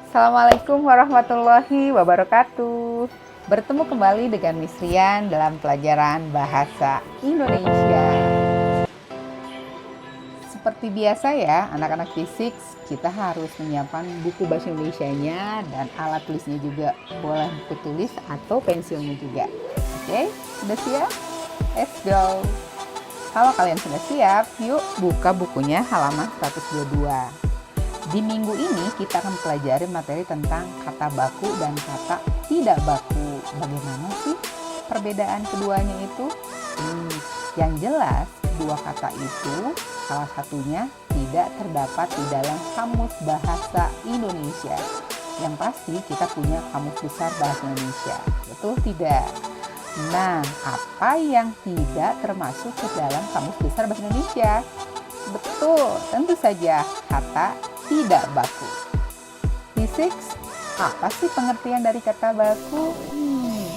Assalamualaikum warahmatullahi wabarakatuh. Bertemu kembali dengan Miss Rian dalam pelajaran Bahasa Indonesia. Seperti biasa ya, anak-anak fisik, kita harus menyiapkan buku bahasa Indonesianya dan alat tulisnya juga. Boleh buku tulis atau pensilnya juga. Oke, sudah siap? Let's go! Kalau kalian sudah siap, yuk buka bukunya halaman 122. Di minggu ini kita akan pelajari materi tentang kata baku dan kata tidak baku. Bagaimana sih perbedaan keduanya itu? Yang jelas, dua kata itu salah satunya tidak terdapat di dalam Kamus Bahasa Indonesia. Yang pasti kita punya Kamus Besar Bahasa Indonesia. Betul tidak? Nah, apa yang tidak termasuk ke dalam Kamus Besar Bahasa Indonesia? Betul, tentu saja kata tidak baku. Fisik, apa sih pengertian dari kata baku?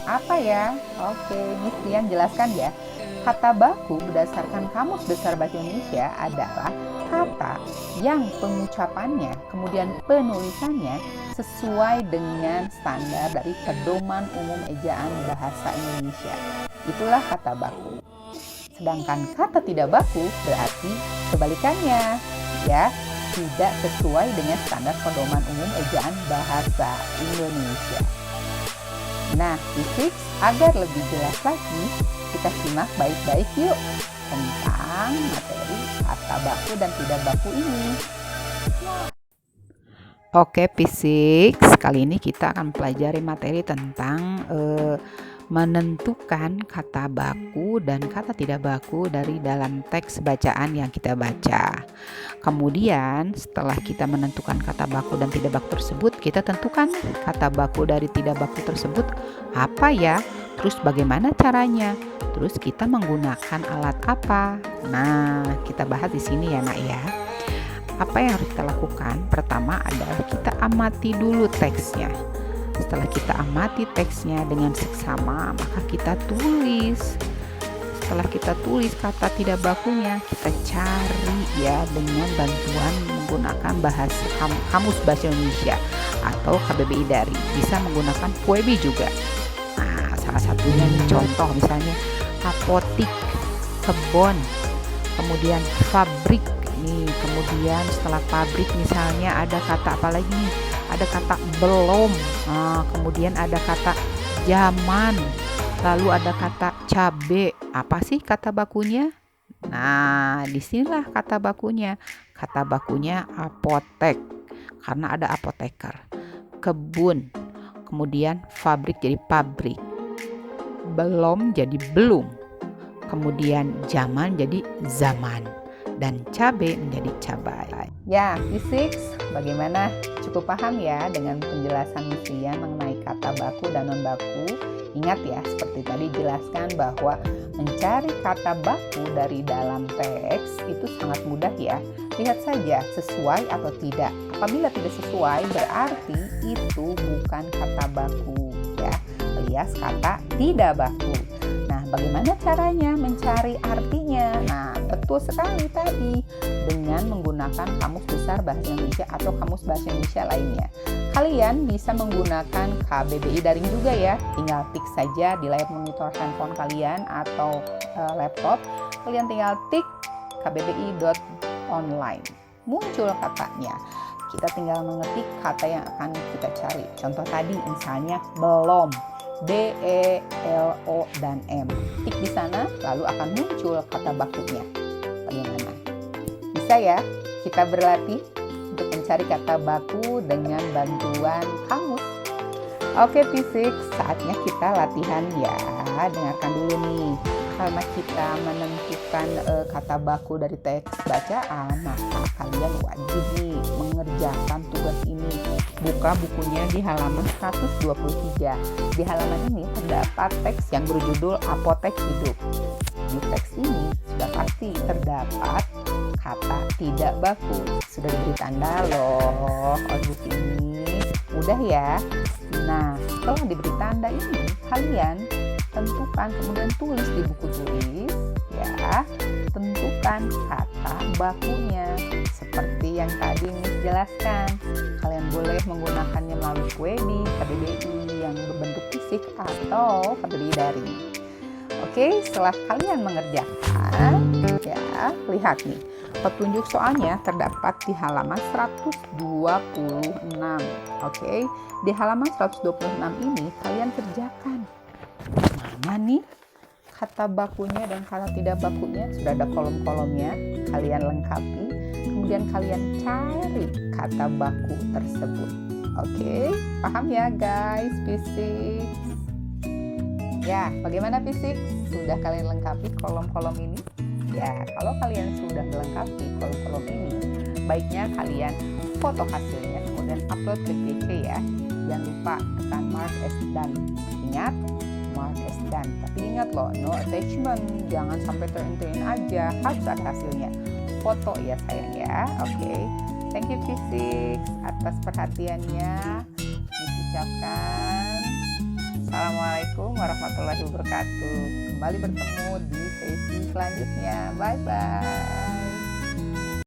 Apa ya? Oke, Miss Rian jelaskan ya. Kata baku berdasarkan Kamus Besar Bahasa Indonesia adalah kata yang pengucapannya, kemudian penulisannya sesuai dengan standar dari Pedoman Umum Ejaan Bahasa Indonesia. Itulah kata baku. Sedangkan kata tidak baku berarti kebalikannya, ya, tidak sesuai dengan standar Pedoman Umum Ejaan Bahasa Indonesia. Nah, fisik, agar lebih jelas lagi, kita simak baik-baik yuk tentang materi kata baku dan tidak baku ini. Oke, fisik, kali ini kita akan pelajari materi tentang menentukan kata baku dan kata tidak baku dari dalam teks bacaan yang kita baca. Kemudian setelah kita menentukan kata baku dan tidak baku tersebut, kita tentukan kata baku dari tidak baku tersebut apa ya, terus bagaimana caranya, terus kita menggunakan alat apa. Nah, kita bahas di sini ya nak ya. Apa yang harus kita lakukan? Pertama adalah kita amati dulu teksnya. Setelah kita amati teksnya dengan seksama, maka kita tulis. Setelah kita tulis kata tidak bakunya, kita cari ya dengan bantuan menggunakan bahasa Kamus Bahasa Indonesia atau KBBI Dari. Bisa menggunakan Puebi juga. Nah, salah satunya ini contoh misalnya apotik, kebon, kemudian fabrik. Nih, kemudian setelah pabrik misalnya ada kata apa lagi nih? Ada kata belum, kemudian ada kata zaman, lalu ada kata cabe. Apa sih kata bakunya? Nah, disinilah kata bakunya. Kata bakunya apotek, karena ada apoteker. Kebun, kemudian fabrik jadi pabrik. Belum jadi belum. Kemudian zaman jadi zaman. Dan cabai menjadi cabai. Ya, fisik, bagaimana? Cukup paham ya dengan penjelasan Miss Rian mengenai kata baku dan non baku. Ingat ya, seperti tadi jelaskan bahwa mencari kata baku dari dalam teks itu sangat mudah ya. Lihat saja sesuai atau tidak. Apabila tidak sesuai berarti itu bukan kata baku ya, alias kata tidak baku. Nah, bagaimana caranya mencari artinya? Nah, betul sekali tadi dengan menggunakan Kamus Besar Bahasa Indonesia atau Kamus Bahasa Indonesia lainnya. Kalian bisa menggunakan KBBI Daring juga ya. Tinggal tik saja di layar monitor handphone kalian atau laptop. Kalian tinggal tik kbbi.online. Muncul katanya. Kita tinggal mengetik kata yang akan kita cari. Contoh tadi misalnya belum. B-E-L-O dan M. Tik di sana lalu akan muncul kata bakunya. Bagaimana? Bisa ya? Kita berlatih untuk mencari kata baku dengan bantuan kamus. Oke fisik, saatnya kita latihan ya. Dengarkan dulu nih. Karena kita menentukan kata baku dari teks bacaan, maka kalian wajib nih mengerjakan tugas ini. Buka bukunya di halaman 123. Di halaman ini terdapat teks yang berjudul Apotek Hidup. Di teks ini sudah pasti terdapat kata tidak baku. Sudah diberi tanda loh oleh buku ini. Mudah ya. Nah, setelah diberi tanda ini, kalian tentukan, kemudian tulis di buku tulis ya, tentukan kata bakunya seperti yang tadi Miss jelaskan. Kalian boleh menggunakannya melalui QED, KBBI yang berbentuk fisik atau KBBI daring. Oke, setelah kalian mengerjakan, ya, lihat nih. Petunjuk soalnya terdapat di halaman 126. Oke, di halaman 126 ini kalian kerjakan. Mana nih kata bakunya dan kata tidak bakunya? Sudah ada kolom-kolomnya, kalian lengkapi. Kemudian kalian cari kata baku tersebut. Oke, paham ya guys, fisik? Ya, bagaimana fisik? Sudah kalian lengkapi kolom-kolom ini? Ya, kalau kalian sudah melengkapi kolom-kolom ini, baiknya kalian foto hasilnya, kemudian upload ke GC ya. Jangan lupa tekan mark as done. Ingat, mark as done. Tapi ingat loh, no attachment. Jangan sampai terintern aja, harus ada hasilnya. Foto ya sayang ya. Oke. Thank you Physics atas perhatiannya. Ucapkan Assalamualaikum warahmatullahi wabarakatuh. Kembali bertemu di sesi selanjutnya. Bye bye.